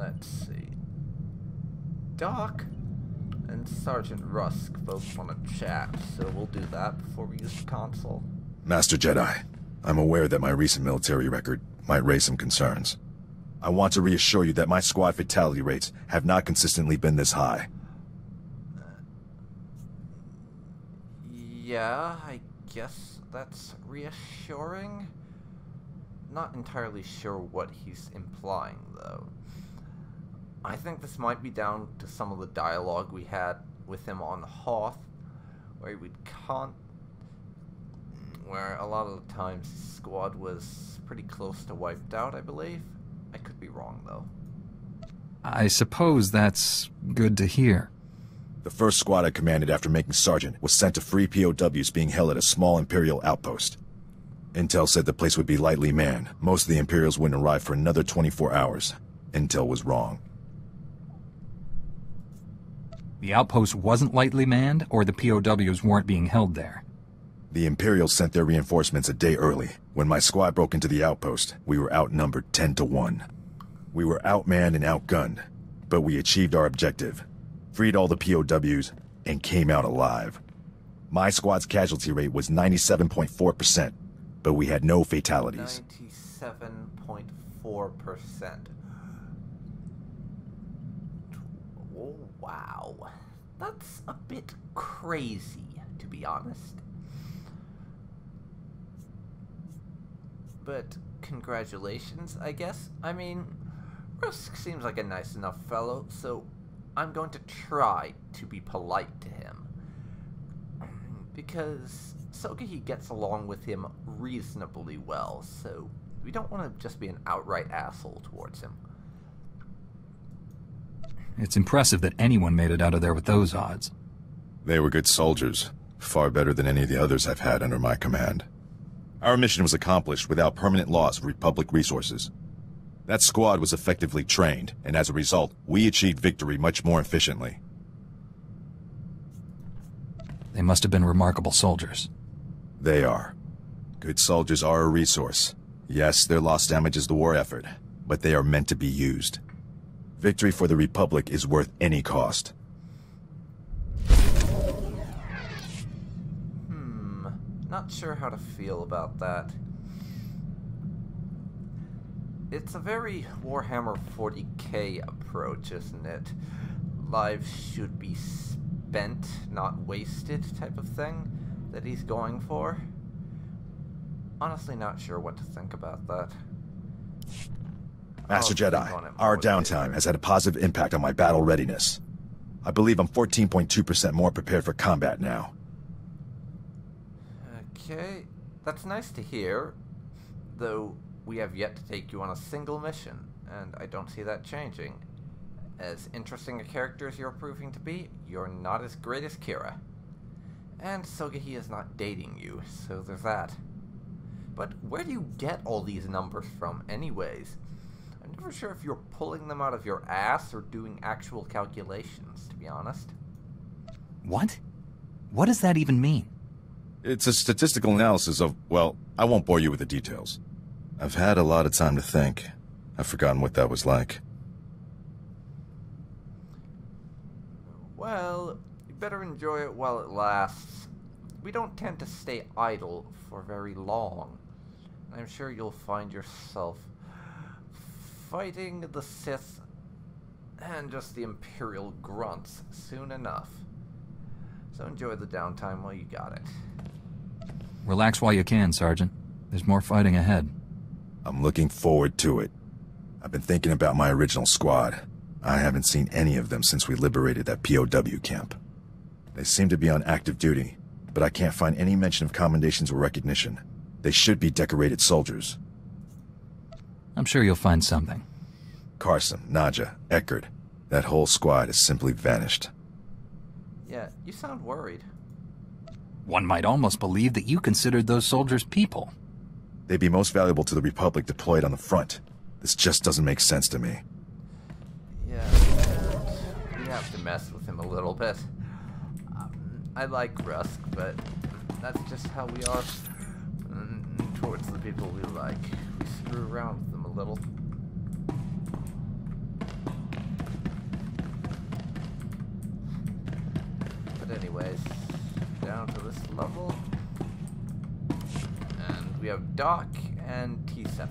Let's see. Doc and Sergeant Rusk both want to chat, so we'll do that before we use the console. Master Jedi, I'm aware that my recent military record might raise some concerns. I want to reassure you that my squad fatality rates have not consistently been this high. Yeah, I guess that's reassuring. Not entirely sure what he's implying, though. I think this might be down to some of the dialogue we had with him on Hoth, where where a lot of the times his squad was pretty close to wiped out, I believe. I could be wrong, though. I suppose that's good to hear. The first squad I commanded after making sergeant was sent to free POWs being held at a small Imperial outpost. Intel said the place would be lightly manned. Most of the Imperials wouldn't arrive for another 24 hours. Intel was wrong. The outpost wasn't lightly manned, or the POWs weren't being held there? The Imperials sent their reinforcements a day early. When my squad broke into the outpost, we were outnumbered 10 to 1. We were outmanned and outgunned, but we achieved our objective, freed all the POWs, and came out alive. My squad's casualty rate was 97.4%, but we had no fatalities. 97.4%. Oh, wow. That's a bit crazy, to be honest. But congratulations, I guess. I mean, Rusk seems like a nice enough fellow, so I'm going to try to be polite to him. Because Sogohi gets along with him reasonably well, so we don't want to just be an outright asshole towards him. It's impressive that anyone made it out of there with those odds. They were good soldiers, far better than any of the others I've had under my command. Our mission was accomplished without permanent loss of Republic resources. That squad was effectively trained, and as a result, we achieved victory much more efficiently. They must have been remarkable soldiers. They are. Good soldiers are a resource. Yes, their loss damages the war effort, but they are meant to be used. Victory for the Republic is worth any cost. Not sure how to feel about that. It's a very Warhammer 40k approach, isn't it? Lives should be spent, not wasted type of thing that he's going for. Honestly, not sure what to think about that. Master Jedi, our downtime has had a positive impact on my battle readiness. I believe I'm 14.2% more prepared for combat now. Okay, that's nice to hear, though we have yet to take you on a single mission, and I don't see that changing. As interesting a character as you're proving to be, you're not as great as Kira. And Sogohi is not dating you, so there's that. But where do you get all these numbers from anyways? I'm never sure if you're pulling them out of your ass or doing actual calculations, to be honest. What? What does that even mean? It's a statistical analysis of, well, I won't bore you with the details. I've had a lot of time to think. I've forgotten what that was like. Well, you better enjoy it while it lasts. We don't tend to stay idle for very long. I'm sure you'll find yourself fighting the Sith and just the Imperial grunts soon enough. So enjoy the downtime while you got it. Relax while you can, Sergeant. There's more fighting ahead. I'm looking forward to it. I've been thinking about my original squad. I haven't seen any of them since we liberated that POW camp. They seem to be on active duty, but I can't find any mention of commendations or recognition. They should be decorated soldiers. I'm sure you'll find something. Carson, Nadja, Eckert, that whole squad has simply vanished. Yeah, you sound worried. One might almost believe that you considered those soldiers people. They'd be most valuable to the Republic deployed on the front. This just doesn't make sense to me. Yeah, we have to mess with him a little bit. I like Rusk, but that's just how we are towards the people we like. We screw around with them a little. anyways. Down to this level. And we have Doc and T7.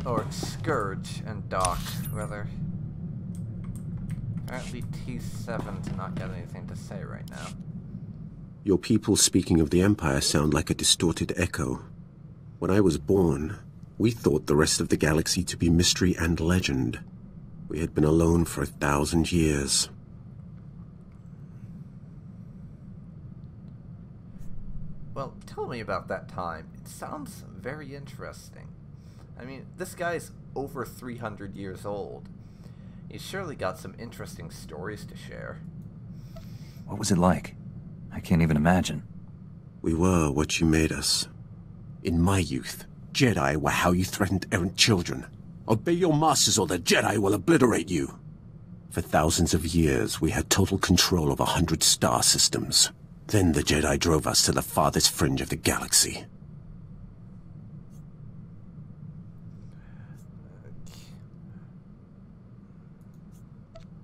Or Scourge and Doc, rather. Apparently T7's not got anything to say right now. Your people speaking of the Empire sound like a distorted echo. When I was born, we thought the rest of the galaxy to be mystery and legend. We had been alone for 1,000 years. Well, tell me about that time. It sounds very interesting. I mean, this guy's over 300 years old. He's surely got some interesting stories to share. What was it like? I can't even imagine. We were what you made us. In my youth, Jedi were how you threatened errant children. Obey your masters or the Jedi will obliterate you. For thousands of years, we had total control of 100 star systems. Then the Jedi drove us to the farthest fringe of the galaxy.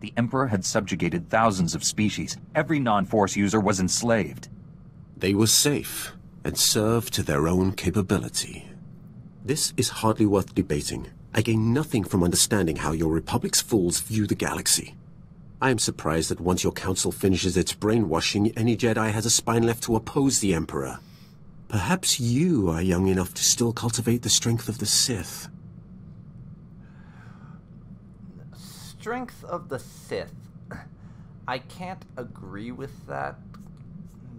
The Emperor had subjugated thousands of species. Every non-Force user was enslaved. They were safe and served to their own capability. This is hardly worth debating. I gain nothing from understanding how your Republic's fools view the galaxy. I am surprised that once your council finishes its brainwashing, any Jedi has a spine left to oppose the Emperor. Perhaps you are young enough to still cultivate the strength of the Sith. Strength of the Sith. I can't agree with that,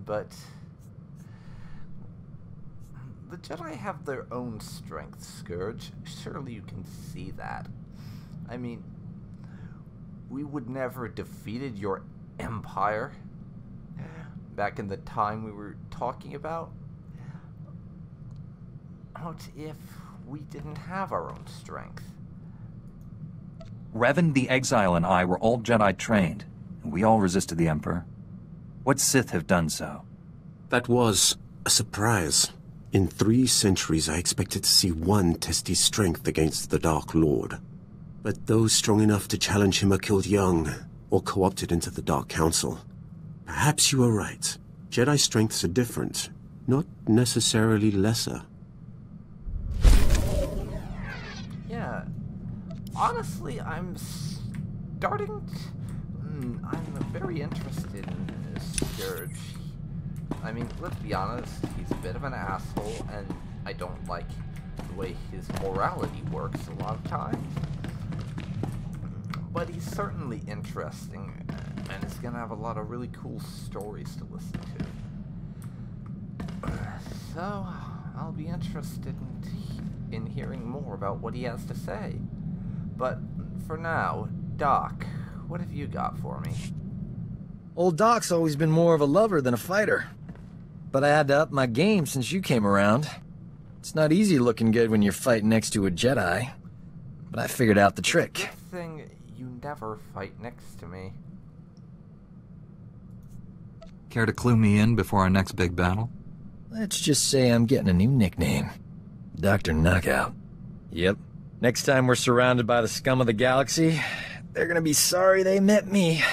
but the Jedi have their own strength, Scourge. Surely you can see that. I mean, we would never have defeated your empire back in the time we were talking about. What if we didn't have our own strength? Revan the Exile and I were all Jedi trained, and we all resisted the Emperor. What Sith have done so? That was a surprise. In 3 centuries, I expected to see one test his strength against the Dark Lord. But those strong enough to challenge him are killed young, or co-opted into the Dark Council. Perhaps you are right. Jedi strengths are different, not necessarily lesser. Yeah. Honestly, I'm starting to... I'm very interested in Scourge. I mean, let's be honest, he's a bit of an asshole, and I don't like the way his morality works a lot of times. But he's certainly interesting, and he's gonna have a lot of really cool stories to listen to. So, I'll be interested in hearing more about what he has to say. But for now, Doc, what have you got for me? Old Doc's always been more of a lover than a fighter. But I had to up my game since you came around. It's not easy looking good when you're fighting next to a Jedi. But I figured out the trick. Good thing you never fight next to me. Care to clue me in before our next big battle? Let's just say I'm getting a new nickname. Dr. Knockout. Yep. Next time we're surrounded by the scum of the galaxy, they're gonna be sorry they met me.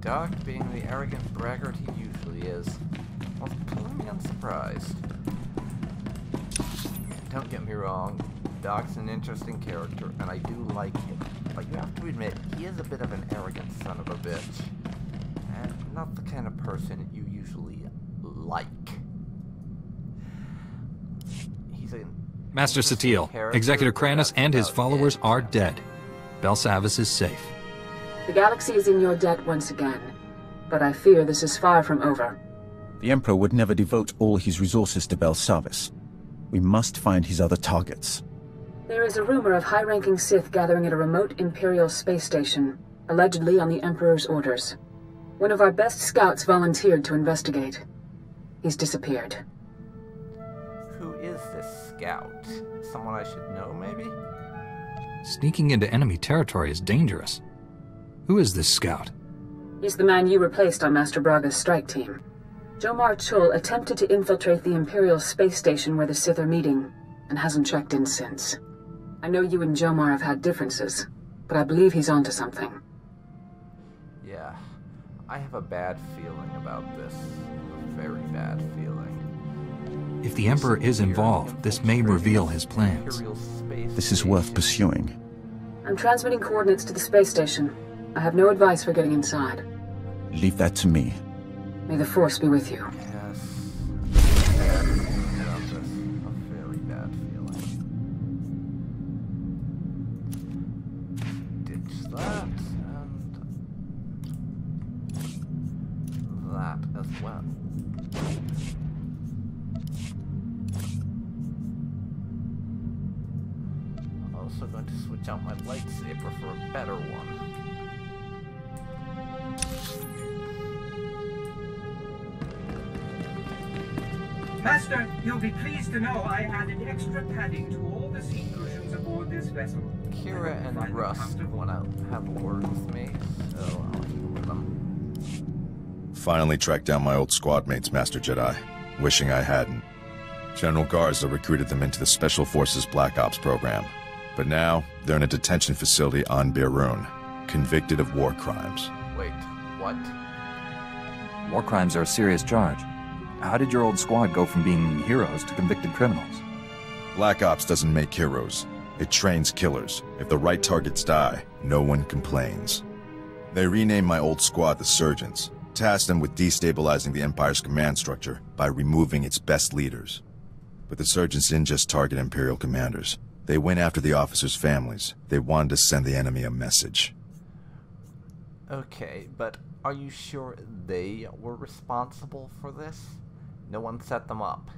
Doc being the arrogant braggart he usually is, was totally unsurprised. Don't get me wrong, Doc's an interesting character, and I do like him, but you have to admit, he is a bit of an arrogant son of a bitch, and not the kind of person you usually like. He's a Master Satele, Executor Kranis and his followers are dead. Belsavis is safe. The galaxy is in your debt once again, but I fear this is far from over. The Emperor would never devote all his resources to Belsavis. We must find his other targets. There is a rumor of high-ranking Sith gathering at a remote Imperial space station, allegedly on the Emperor's orders. One of our best scouts volunteered to investigate. He's disappeared. Who is this scout? Someone I should know, maybe? Sneaking into enemy territory is dangerous. Who is this scout? He's the man you replaced on Master Braga's strike team. Jomar Chul attempted to infiltrate the Imperial space station where the Sith are meeting, and hasn't checked in since. I know you and Jomar have had differences, but I believe he's onto something. Yeah, I have a bad feeling about this. A very bad feeling. If the Emperor is involved, this may reveal his plans. This is worth pursuing. I'm transmitting coordinates to the space station. I have no advice for getting inside. Leave that to me. May the Force be with you. Yes. About this. A very bad feeling. Ditch that, and that as well. I'm also going to switch out my lightsaber for a better one. Master, you'll be pleased to know I added extra padding to all the seat cushions aboard this vessel. Kira and Russ want to have a word with me, so I'll deal with them. Finally tracked down my old squad mates, Master Jedi. Wishing I hadn't. General Garza recruited them into the Special Forces Black Ops program. But now, they're in a detention facility on Birun, convicted of war crimes. Wait, what? War crimes are a serious charge. How did your old squad go from being heroes to convicted criminals? Black Ops doesn't make heroes. It trains killers. If the right targets die, no one complains. They renamed my old squad the Surgeons, tasked them with destabilizing the Empire's command structure by removing its best leaders. But the Surgeons didn't just target Imperial commanders. They went after the officers' families. They wanted to send the enemy a message. Okay, but are you sure they were responsible for this? No one set them up.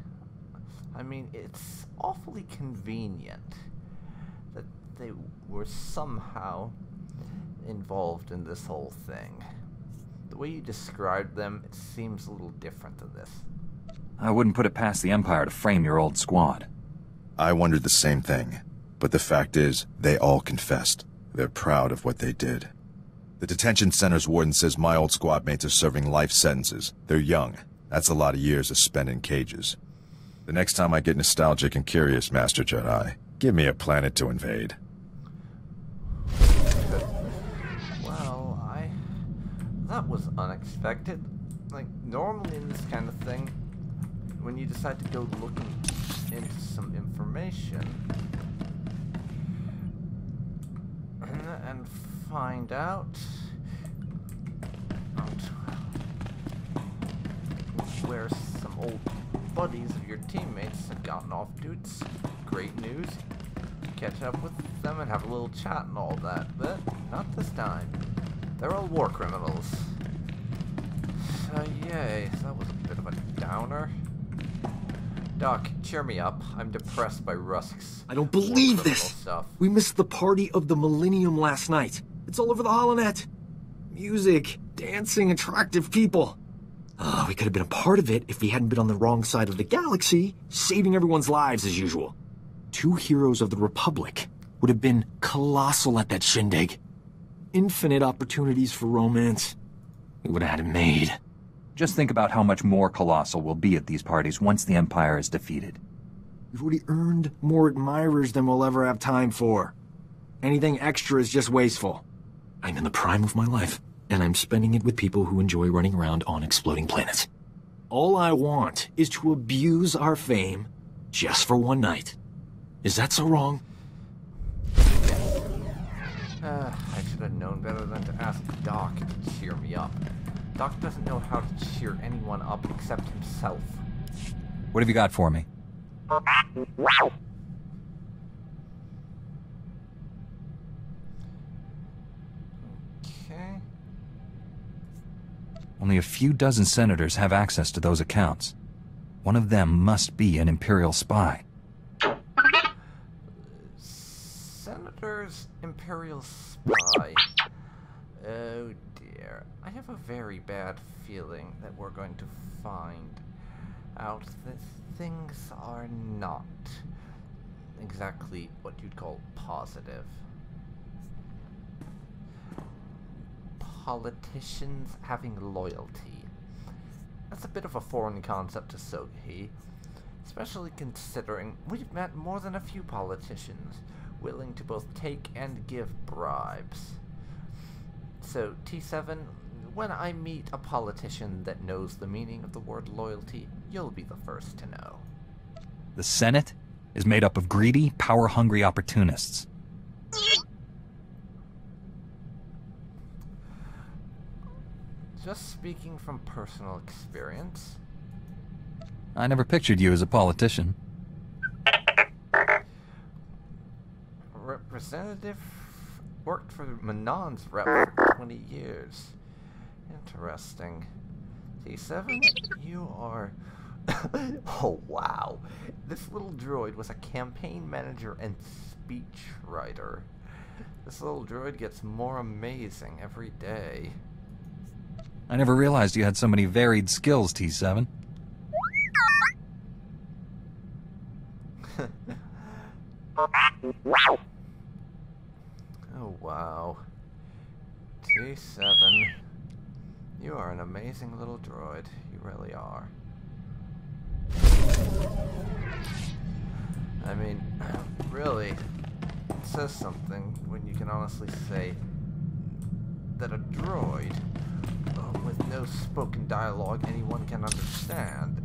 I mean, it's awfully convenient that they were somehow involved in this whole thing. The way you described them, it seems a little different than this. I wouldn't put it past the Empire to frame your old squad. I wondered the same thing. But the fact is, they all confessed. They're proud of what they did. The detention center's warden says my old squad mates are serving life sentences. They're young. That's a lot of years to spend in cages. The next time I get nostalgic and curious, Master Jedi, give me a planet to invade. Well, that was unexpected. Like, normally in this kind of thing, when you decide to go looking into some information and find out where some old buddies of your teammates have gotten off to, it's great news. Catch up with them and have a little chat and all that, but not this time. They're all war criminals. So yay, that was a bit of a downer. Doc, cheer me up. I'm depressed by Rusk's I don't believe this! stuff. We missed the party of the Millennium last night. It's all over the holonet. Music, dancing, attractive people. We could have been a part of it if we hadn't been on the wrong side of the galaxy, saving everyone's lives as usual. 2 heroes of the Republic would have been colossal at that shindig. Infinite opportunities for romance. We would have had it made. Just think about how much more colossal we'll be at these parties once the Empire is defeated. We've already earned more admirers than we'll ever have time for. Anything extra is just wasteful. I'm in the prime of my life, and I'm spending it with people who enjoy running around on exploding planets. All I want is to abuse our fame just for one night. Is that so wrong? I should have known better than to ask Doc to cheer me up. Doc doesn't know how to cheer anyone up except himself. What have you got for me? Okay. Only a few dozen senators have access to those accounts. One of them must be an Imperial spy. Senator's Imperial spy. Oh dear. I have a very bad feeling that we're going to find out that things are not exactly what you'd call positive. Politicians having loyalty. That's a bit of a foreign concept to Sogohi, especially considering we've met more than a few politicians. willing to both take and give bribes. So, T7, when I meet a politician that knows the meaning of the word loyalty, you'll be the first to know. The Senate is made up of greedy, power-hungry opportunists. Just speaking from personal experience. I never pictured you as a politician. Representative worked for Manon's rep for 20 years. Interesting. T7, you are... Oh, wow. This little droid was a campaign manager and speechwriter. This little droid gets more amazing every day. I never realized you had so many varied skills, T7. Oh, wow. T7, you are an amazing little droid. You really are. I mean, really, it says something when you can honestly say that a droid, with no spoken dialogue anyone can understand,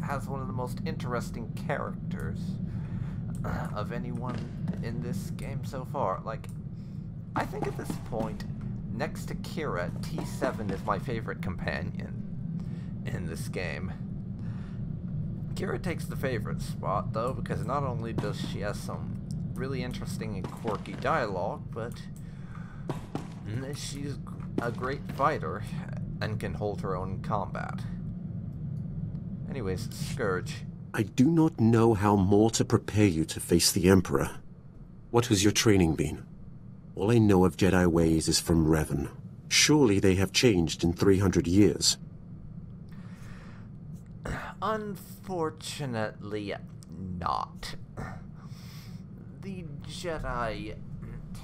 has one of the most interesting characters of anyone in this game so far. Like, I think at this point, next to Kira, T7 is my favorite companion in this game. Kira takes the favorite spot, though, because not only does she have some really interesting and quirky dialogue, but she's a great fighter and can hold her own in combat. Anyways, Scourge. I do not know how more to prepare you to face the Emperor. What has your training been? All I know of Jedi ways is from Revan. Surely they have changed in 300 years. Unfortunately, not. The Jedi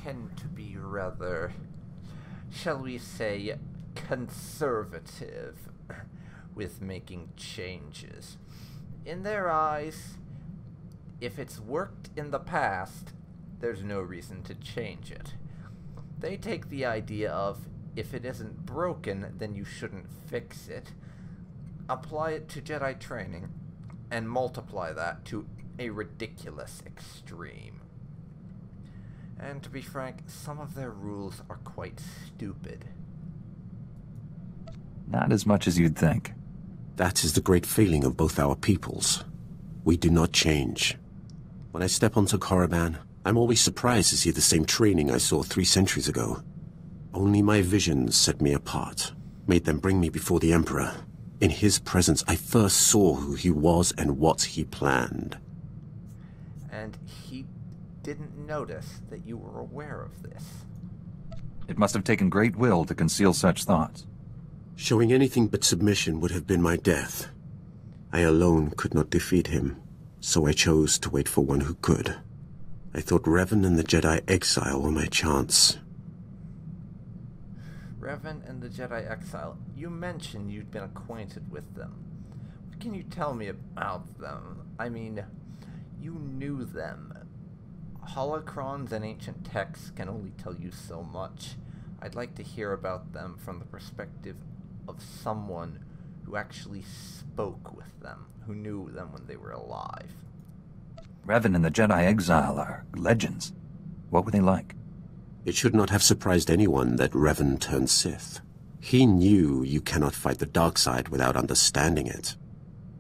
tend to be rather, shall we say, conservative with making changes. In their eyes, if it's worked in the past, there's no reason to change it. They take the idea of, if it isn't broken, then you shouldn't fix it. Apply it to Jedi training, and multiply that to a ridiculous extreme. And to be frank, some of their rules are quite stupid. Not as much as you'd think. That is the great failing of both our peoples. We do not change. When I step onto Korriban, I'm always surprised to see the same training I saw 3 centuries ago. Only my visions set me apart, made them bring me before the Emperor. In his presence, I first saw who he was and what he planned. And he didn't notice that you were aware of this. It must have taken great will to conceal such thoughts. Showing anything but submission would have been my death. I alone could not defeat him, so I chose to wait for one who could. I thought Revan and the Jedi Exile were my chance. Revan and the Jedi Exile, you mentioned you'd been acquainted with them. What can you tell me about them? I mean, you knew them. Holocrons and ancient texts can only tell you so much. I'd like to hear about them from the perspective of someone who actually spoke with them, who knew them when they were alive. Revan and the Jedi Exile are legends. What were they like? It should not have surprised anyone that Revan turned Sith. He knew you cannot fight the dark side without understanding it.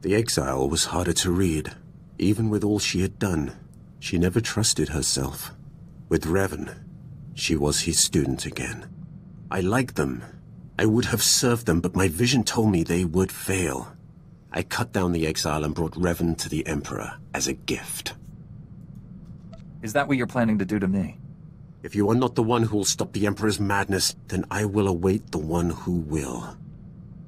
The Exile was harder to read. Even with all she had done, she never trusted herself. With Revan, she was his student again. I liked them. I would have served them, but my vision told me they would fail. I cut down the Exile and brought Revan to the Emperor as a gift. Is that what you're planning to do to me? If you are not the one who will stop the Emperor's madness, then I will await the one who will.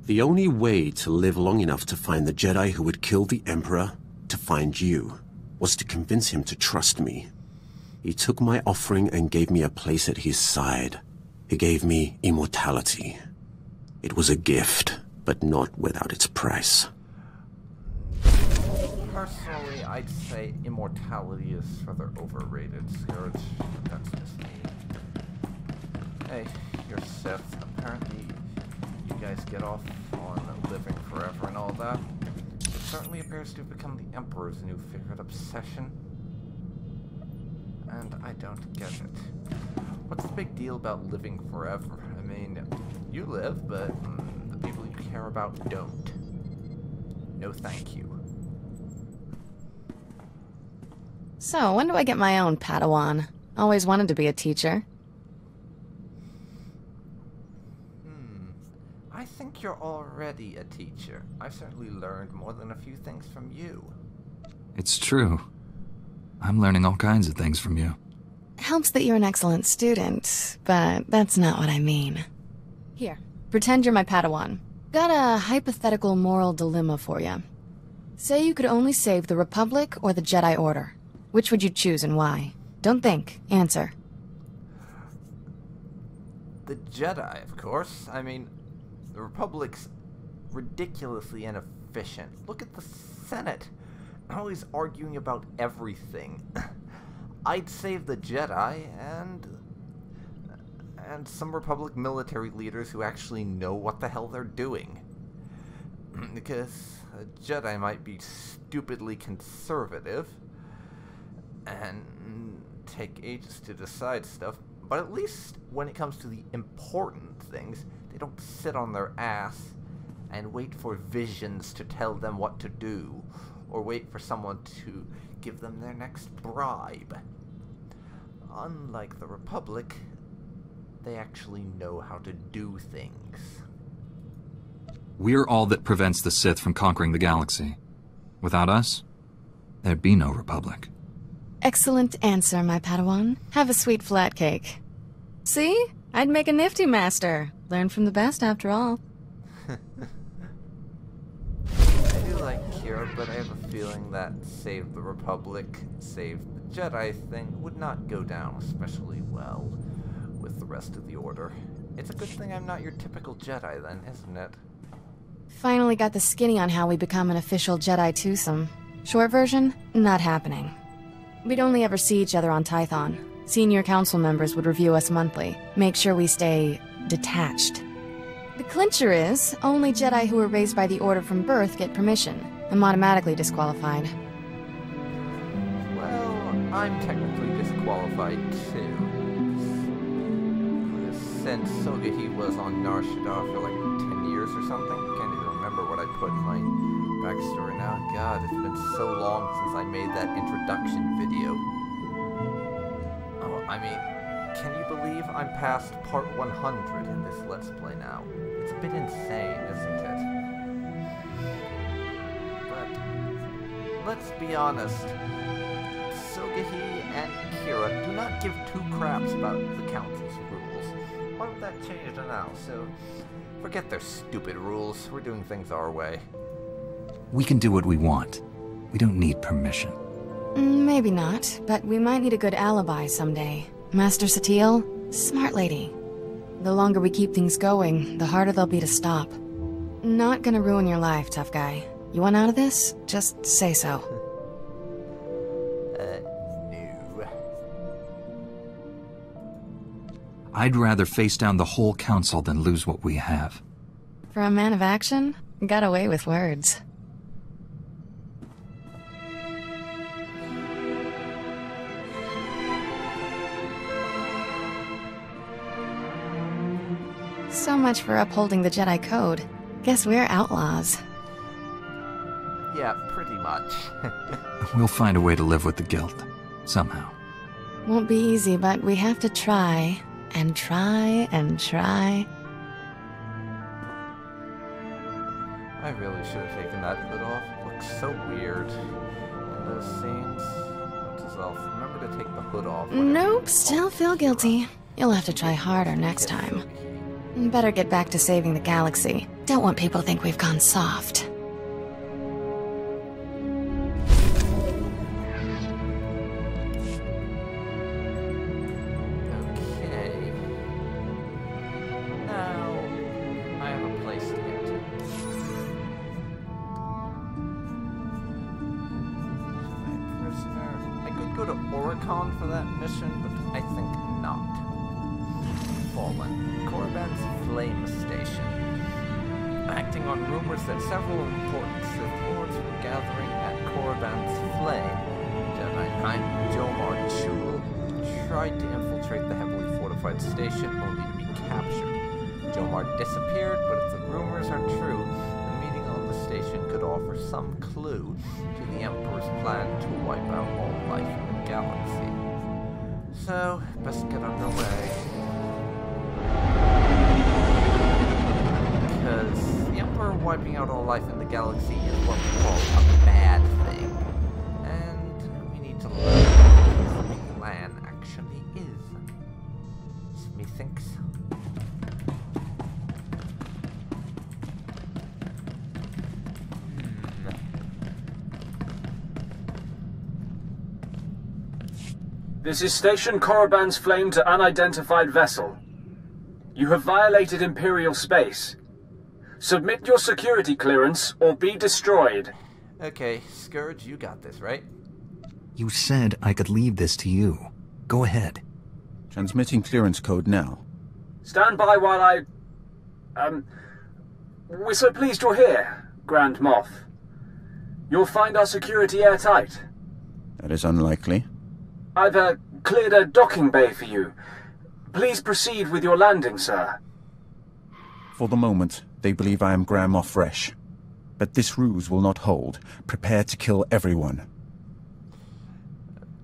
The only way to live long enough to find the Jedi who would kill the Emperor, to find you, was to convince him to trust me. He took my offering and gave me a place at his side. He gave me immortality. It was a gift, but not without its price. Personally, I'd say immortality is further overrated, Scourge. That's just me. Hey, you're Sith. Apparently, you guys get off on living forever and all that. It certainly appears to have become the Emperor's new favorite obsession. And I don't get it. What's the big deal about living forever? I mean, you live, but the people you care about don't. No thank you. So, when do I get my own Padawan? Always wanted to be a teacher. I think you're already a teacher. I've certainly learned more than a few things from you. It's true. I'm learning all kinds of things from you. Helps that you're an excellent student, but that's not what I mean. Here, pretend you're my Padawan. Got a hypothetical moral dilemma for you. Say you could only save the Republic or the Jedi Order. Which would you choose and why? Don't think. Answer. The Jedi, of course. I mean, the Republic's ridiculously inefficient. Look at the Senate. Always arguing about everything. I'd save the Jedi and some Republic military leaders who actually know what the hell they're doing. Because a Jedi might be stupidly conservative and take ages to decide stuff, but at least when it comes to the important things, they don't sit on their ass and wait for visions to tell them what to do, or wait for someone to give them their next bribe. Unlike the Republic, they actually know how to do things. We're all that prevents the Sith from conquering the galaxy. Without us, there'd be no Republic. Excellent answer, my Padawan. Have a sweet flat cake. See? I'd make a nifty master. Learn from the best, after all. I do like Kira, but I have a feeling that Save the Republic, Save the Jedi thing would not go down especially well with the rest of the Order. It's a good thing I'm not your typical Jedi then, isn't it? Finally got the skinny on how we become an official Jedi twosome. Short version? Not happening. We'd only ever see each other on Tython. Senior council members would review us monthly, make sure we stay detached. The clincher is, only Jedi who were raised by the Order from birth get permission. I'm automatically disqualified. Well, I'm technically disqualified too. Since Sogohi was on Nar Shaddaa for like 10 years or something. Can't even remember what I put in my backstory now. God, it's been so long since I made that introduction video. Oh, I mean, can you believe I'm past part 100 in this Let's Play now? It's a bit insane, isn't it? But, let's be honest. Sogohi and Kira do not give two craps about the Council's rules. Why would that change now? So, forget their stupid rules. We're doing things our way. We can do what we want. We don't need permission. Maybe not, but we might need a good alibi someday. Master Satele, smart lady. The longer we keep things going, the harder they'll be to stop. Not gonna ruin your life, tough guy. You want out of this? Just say so. No. I'd rather face down the whole council than lose what we have. For a man of action, got away with words. So much for upholding the Jedi Code. Guess we're outlaws. Yeah, pretty much. We'll find a way to live with the guilt. Somehow. Won't be easy, but we have to try. And try and try. I really should have taken that hood off. It looks so weird in those scenes. Note to self, remember to take the hood off. Nope, still feel guilty. You'll have to try harder next time. Better get back to saving the galaxy. Don't want people to think we've gone soft. Okay. Now, I have a place to get to. go to Oricon for that mission, but I think not. Fallen. Korriban's Flame Station. Acting on rumors that several important Sith Lords were gathering at Korriban's Flame, Jedi Knight Jomar Chul tried to infiltrate the heavily fortified station only to be captured. Jomar disappeared, but if the rumors are true, the meeting on the station could offer some clue to the Emperor's plan to wipe out all life in the galaxy. So, best get underway. Because the Emperor wiping out all life in the galaxy is what we call a bad thing. And we need to learn what his plan actually is. Methinks. This is Station Korriban's Flame to unidentified vessel. You have violated Imperial space. Submit your security clearance or be destroyed. Okay, Scourge, you got this, right? You said I could leave this to you. Go ahead. Transmitting clearance code now. Stand by while I... We're so pleased you're here, Grand Moff. You'll find our security airtight. That is unlikely. I've cleared a docking bay for you. Please proceed with your landing, sir. For the moment, they believe I am Grand Moff Fresh. But this ruse will not hold. Prepare to kill everyone.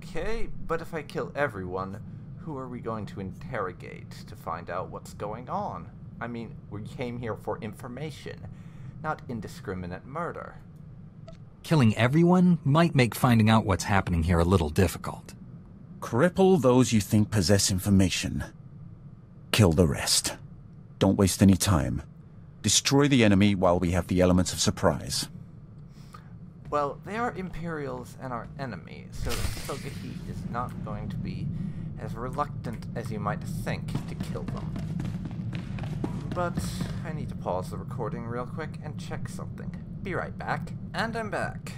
Okay, but if I kill everyone, who are we going to interrogate to find out what's going on? I mean, we came here for information, not indiscriminate murder. Killing everyone might make finding out what's happening here a little difficult. Cripple those you think possess information. Kill the rest. Don't waste any time. Destroy the enemy while we have the elements of surprise. Well, they are Imperials and our enemy, so Sogohi is not going to be as reluctant as you might think to kill them. But I need to pause the recording real quick and check something. Be right back. And I'm back.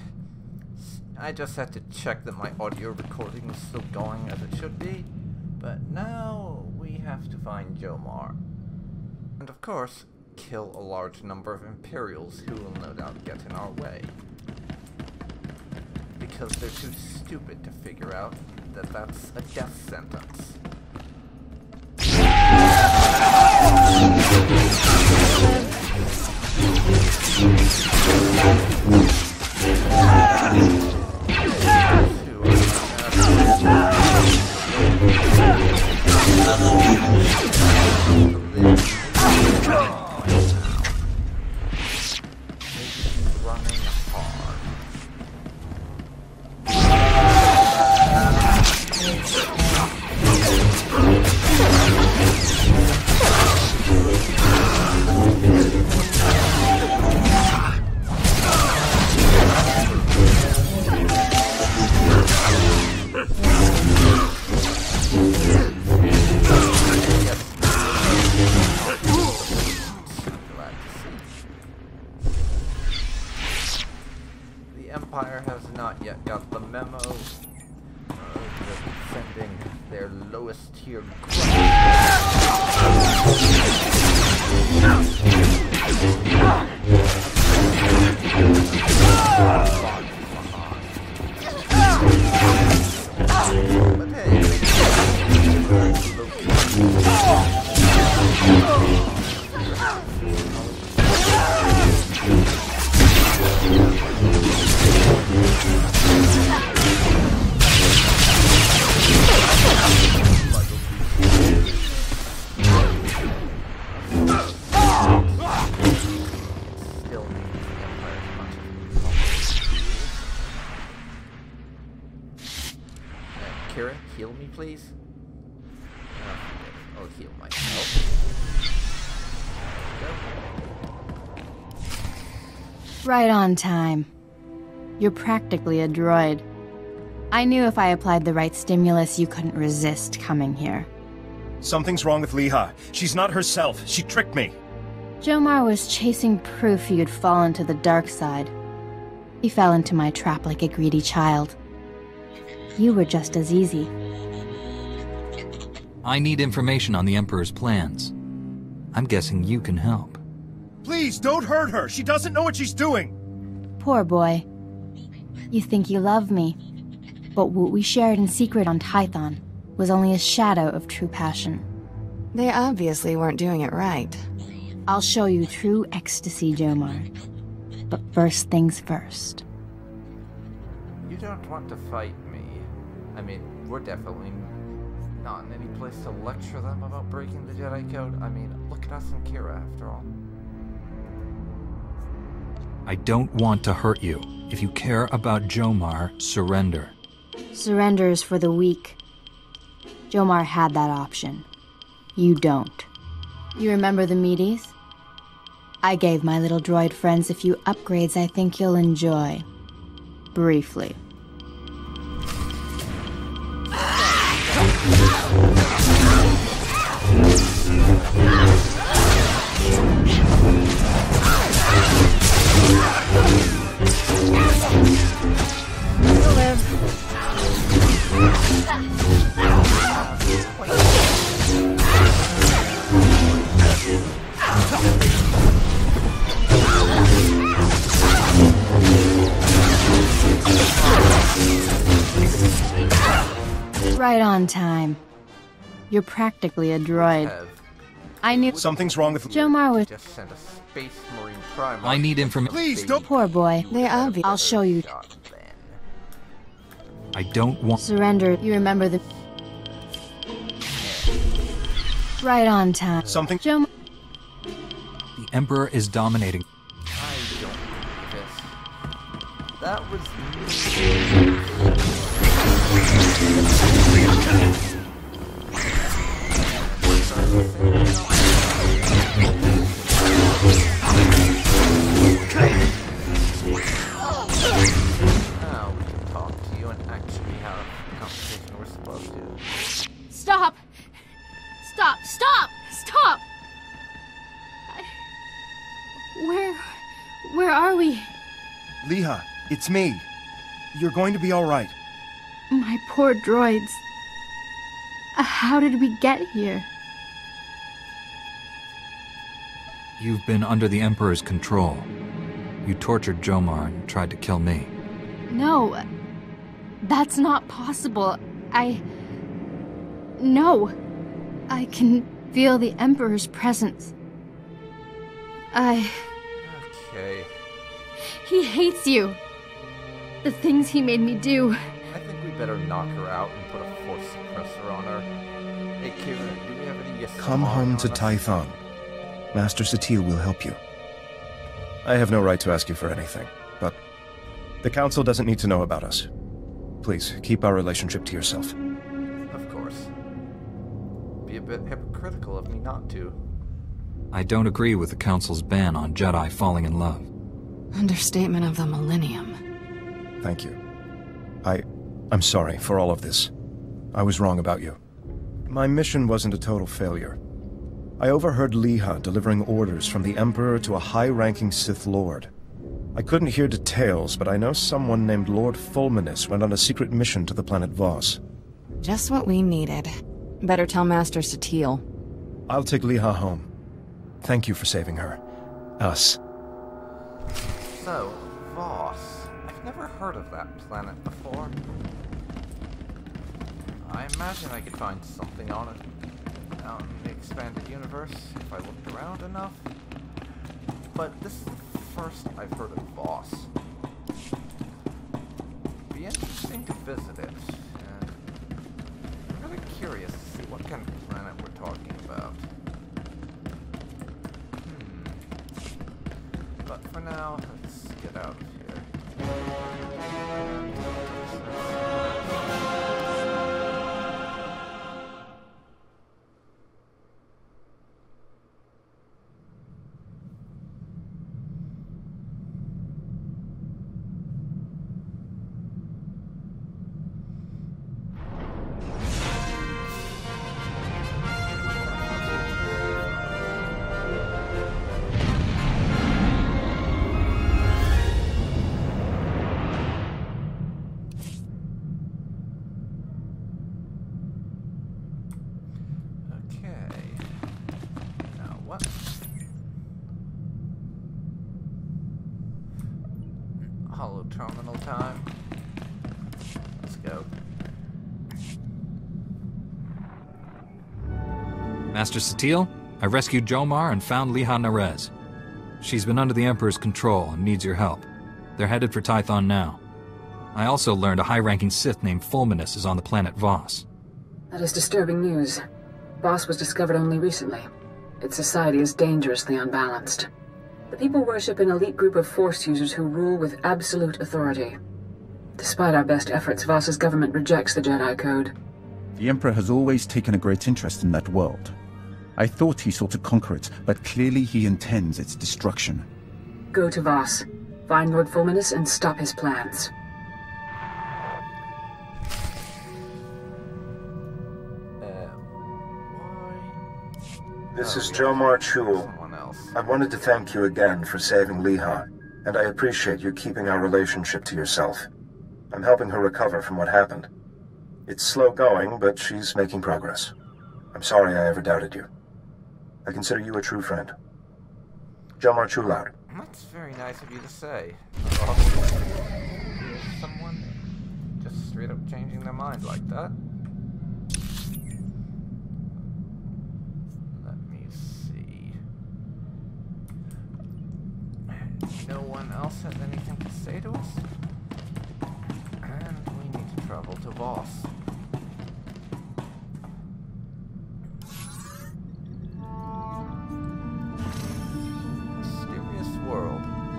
I just had to check that my audio recording was still going as it should be, but now we have to find Jomar. And of course, kill a large number of Imperials who will no doubt get in our way. Because they're too stupid to figure out that that's a death sentence. The Empire has not yet got the memo. They're sending their lowest tier Kira, heal me, please. I'll heal myself. Right on time. You're practically a droid. I knew if I applied the right stimulus, you couldn't resist coming here. Something's wrong with Leha. She's not herself. She tricked me. Jomar was chasing proof you'd fallen to the dark side. He fell into my trap like a greedy child. you were just as easy. I need information on the Emperor's plans. I'm guessing you can help. Please, don't hurt her! She doesn't know what she's doing! Poor boy. You think you love me, but what we shared in secret on Tython was only a shadow of true passion. They obviously weren't doing it right. I'll show you true ecstasy, Jomar. But first things first. You don't want to fight me. I mean, we're definitely not in any place to lecture them about breaking the Jedi Code. I mean, look at us and Kira, after all. I don't want to hurt you. If you care about Jomar, surrender. Surrender is for the weak. Jomar had that option. You don't. You remember the meaties? I gave my little droid friends a few upgrades I think you'll enjoy. Briefly. You'll live. Right on time. You're practically a droid. I knew something's wrong with Jomar was just sent a space marine prime. I need information. Please don't. Poor boy. They obviously. I'll show you. I don't want. Surrender. You remember the. Right on time. Something. Jomar. The Emperor is dominating. I don't believe it. That was now we can talk to you and actually have the conversation we're supposed to. Stop! Stop! Stop! Stop! Where are we? Leha, it's me. You're going to be all right. My poor droids. How did we get here? You've been under the Emperor's control. You tortured Jomar and tried to kill me. No. That's not possible. No. I can feel the Emperor's presence. Okay. He hates you. The things he made me do. I think we better knock her out and put a force suppressor on her. Hey, Kira, do we have any yes? Come home to Tython. Master Satil will help you. I have no right to ask you for anything, but the Council doesn't need to know about us. Please, keep our relationship to yourself. Of course. Be a bit hypocritical of me not to. I don't agree with the Council's ban on Jedi falling in love. Understatement of the millennium. Thank you. I'm sorry for all of this. I was wrong about you. My mission wasn't a total failure. I overheard Leha delivering orders from the Emperor to a high-ranking Sith Lord. I couldn't hear details, but I know someone named Lord Fulminus went on a secret mission to the planet Voss. Just what we needed. Better tell Master Satil. I'll take Leha home. Thank you for saving her. Us. So, Voss. I've never heard of that planet before. I imagine I could find something on it out in the expanded universe if I looked around enough. But this is the first I've heard of Voss. Be interesting to visit it, and I'm really curious to see what kind of planet we're talking about. But for now, let's get out of here. Holo terminal time. Let's go. Master Satele, I rescued Jomar and found Liha Nerez. She's been under the Emperor's control and needs your help. They're headed for Tython now. I also learned a high-ranking Sith named Fulminus is on the planet Voss. That is disturbing news. Voss was discovered only recently. Its society is dangerously unbalanced. The people worship an elite group of Force users who rule with absolute authority. Despite our best efforts, Voss's government rejects the Jedi Code. The Emperor has always taken a great interest in that world. I thought he sought to conquer it, but clearly he intends its destruction. Go to Voss, find Lord Fulminus, and stop his plans. This is Jomar Chul. I wanted to thank you again for saving Liha, and I appreciate you keeping our relationship to yourself. I'm helping her recover from what happened. It's slow going, but she's making progress. I'm sorry I ever doubted you. I consider you a true friend. Jomar Chul out. That's very nice of you to say. Someone just straight up changing their mind like that. Let me see. No one else has anything to say to us? And we need to travel to Voss.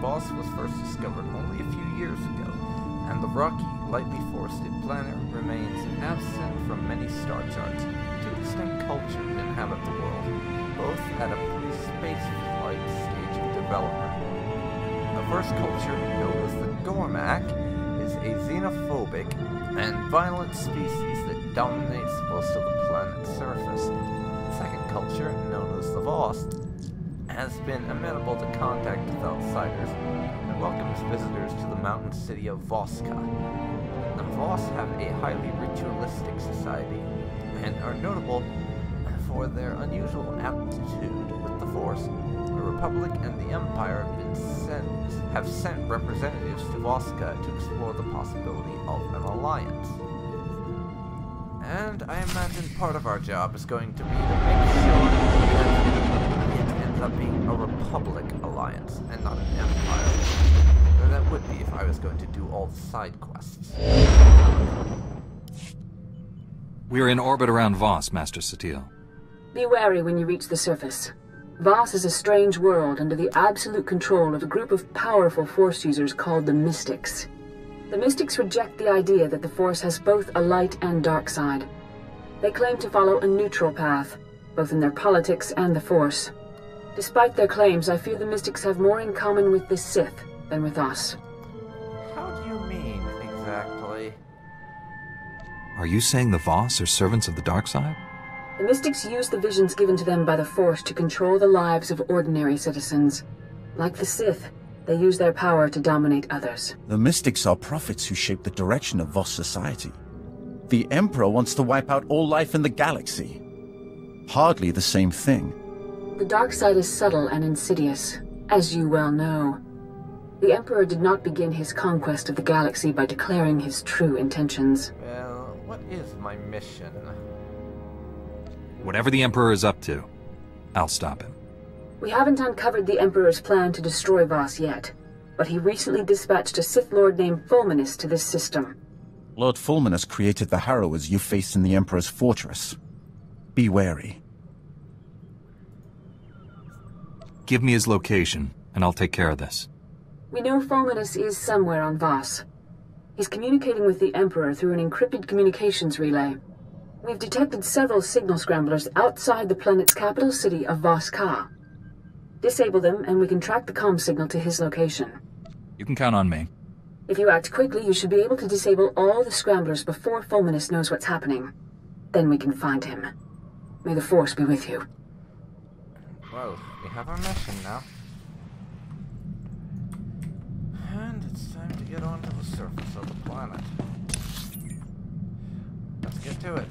Voss was first discovered only a few years ago, and the rocky, lightly forested planet remains absent from many star charts. Two distinct cultures inhabit the world, both at a pre-spaceflight stage of development. The first culture, known as the Gormak, is a xenophobic and violent species that dominates most of the planet's surface. The second culture, known as the Voss, has been amenable to contact with outsiders and welcomes visitors to the mountain city of Voska. The Voss have a highly ritualistic society and are notable for their unusual aptitude with the Force. The Republic and the Empire have sent representatives to Voska to explore the possibility of an alliance. And I imagine part of our job is going to be to make sure that it ends up being a Republic alliance and not an Empire. Or that would be if I was going to do all the side quests. We are in orbit around Voss, Master Satele. Be wary when you reach the surface. Voss is a strange world under the absolute control of a group of powerful Force users called the Mystics. The Mystics reject the idea that the Force has both a light and dark side. They claim to follow a neutral path, both in their politics and the Force. Despite their claims, I fear the Mystics have more in common with the Sith than with us. How do you mean, exactly? Are you saying the Voss are servants of the dark side? The Mystics use the visions given to them by the Force to control the lives of ordinary citizens. Like the Sith, they use their power to dominate others. The Mystics are prophets who shape the direction of Voss society. The Emperor wants to wipe out all life in the galaxy. Hardly the same thing. The dark side is subtle and insidious, as you well know. The Emperor did not begin his conquest of the galaxy by declaring his true intentions. Well, what is my mission? Whatever the Emperor is up to, I'll stop him. We haven't uncovered the Emperor's plan to destroy Voss yet, but he recently dispatched a Sith Lord named Fulminus to this system. Lord Fulminus created the Harrowers you faced in the Emperor's fortress. Be wary. Give me his location, and I'll take care of this. We know Fulminus is somewhere on Voss. He's communicating with the Emperor through an encrypted communications relay. We've detected several signal scramblers outside the planet's capital city of Voss-Ka. Disable them, and we can track the comm signal to his location. You can count on me. If you act quickly, you should be able to disable all the scramblers before Fulminus knows what's happening. Then we can find him. May the Force be with you. Well, we have our mission now. And it's time to get onto the surface of the planet. Let's get to it.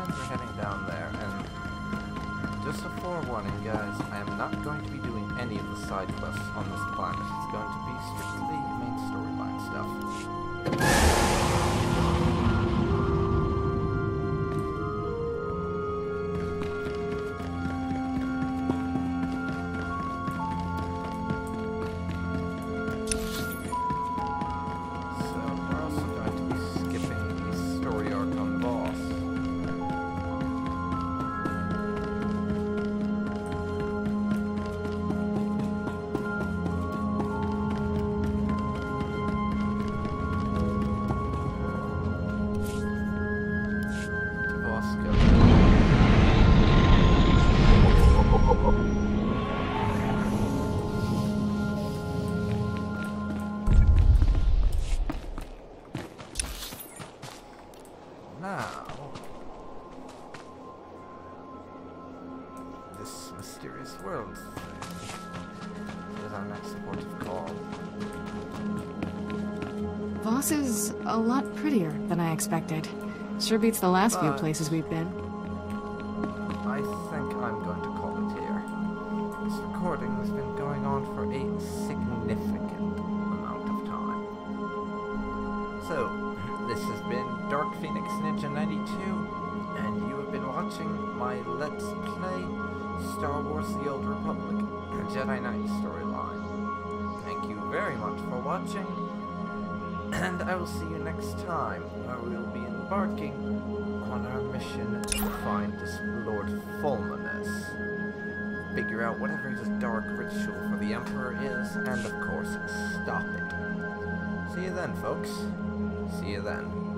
And we're heading down there, and just a forewarning, guys, I am not going to be doing any of the side quests on this planet. It's going to be strictly main storyline stuff. Now, this mysterious world is our next port of call. Voss is a lot prettier than I expected. Sure beats the last few places we've been. I think I'm going to call it here. This recording has been going on for a significant amount of time. So, this has been Dark Phoenix Ninja 92, and you have been watching my Let's Play Star Wars The Old Republic Jedi Knight storyline. Thank you very much for watching, and I will see you next time, where we will be embarking on our mission to find this Lord Fulminus, figure out whatever his dark ritual for the Emperor is, and of course, stop it. See you then, folks. See you then.